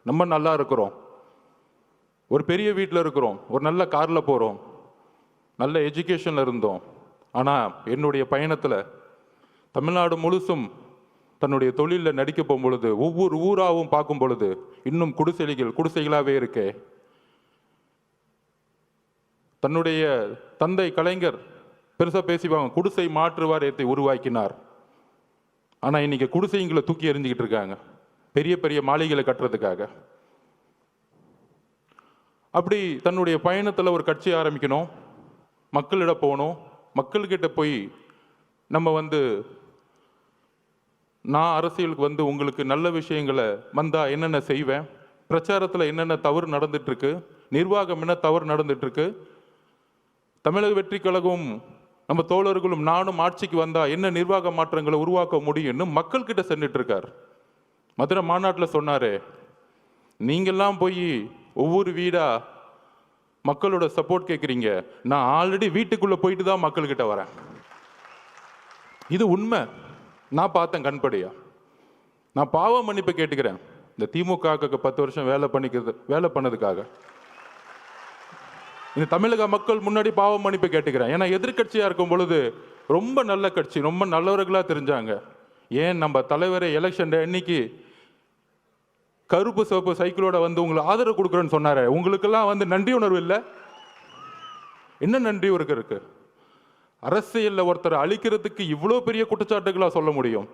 நம்ம நல்லா இருக்கிறோம், ஒரு பெரிய வீட்டில் இருக்கிறோம், ஒரு நல்ல காரில் போகிறோம், நல்ல எஜுகேஷனில் இருந்தோம். ஆனால் என்னுடைய பயணத்தில் தமிழ்நாடு முழுசும் தன்னுடைய தொழிலில் நடிக்க போகும் பொழுது, ஒவ்வொரு ஊராகவும் பார்க்கும் பொழுது இன்னும் குடிசைகளாகவே இருக்கே. தன்னுடைய தந்தை கலைஞர் பெருசாக பேசிப்பாங்க, குடிசை மாற்று வாரியத்தை உருவாக்கினார். ஆனால் இன்னைக்கு குடிசைங்களை தூக்கி எறிஞ்சிக்கிட்டு இருக்காங்க பெரிய பெரிய மாளிகைகளை கட்டுறதுக்காக. அப்படி தன்னுடைய பயணத்தில் ஒரு கட்சி ஆரம்பிக்கணும், மக்களிடம் போகணும், மக்கள்கிட்ட போய் நம்ம நான் அரசியலுக்கு உங்களுக்கு நல்ல விஷயங்களை வந்தால் என்னென்ன செய்வேன், பிரச்சாரத்தில் என்னென்ன தவறு நடந்துட்டுருக்கு, நிர்வாகம் என்ன தவறு நடந்துட்டுருக்கு, தமிழக வெற்றி கழகம் நம்ம தோழர்களும் நானும் ஆட்சிக்கு வந்தால் என்ன நிர்வாக மாற்றங்களை உருவாக்க முடியும்னு மக்கள்கிட்ட சென்றுட்டு இருக்கார். மதுரை மாநாட்டில் சொன்னாரு, நீங்கள்லாம் போய் ஒவ்வொரு வீடா மக்களோட சப்போர்ட் கேட்குறீங்க, நான் ஆல்ரெடி வீட்டுக்குள்ளே போயிட்டு தான் மக்கள்கிட்ட வரேன். இது உண்மை, நான் பார்த்தேன் கண்படியா. நான் பாவ மன்னிப்பு கேட்டுக்கிறேன் இந்த திமுக 10 வருஷம் வேலை பண்ணதுக்காக. இந்த தமிழக மக்கள் முன்னாடி பாவ மன்னிப்பு கேட்டுக்கிறேன். ஏன்னா எதிர்கட்சியாக இருக்கும் பொழுது ரொம்ப நல்ல கட்சி, ரொம்ப நல்லவர்களாக தெரிஞ்சாங்க. ஏன் நம்ம தலைவரை எலெக்ஷன் அன்னைக்கு கருப்பு சிவப்பு சைக்கிளோட உங்களை ஆதரவு கொடுக்குறேன்னு சொன்னாரு. உங்களுக்கெல்லாம் நன்றி உணர்வு இல்லை? என்ன நன்றி இருக்கு? அரசியல்ல ஒருத்தரை அழிக்கிறதுக்கு இவ்வளோ பெரிய குற்றச்சாட்டுகளா சொல்ல முடியும்?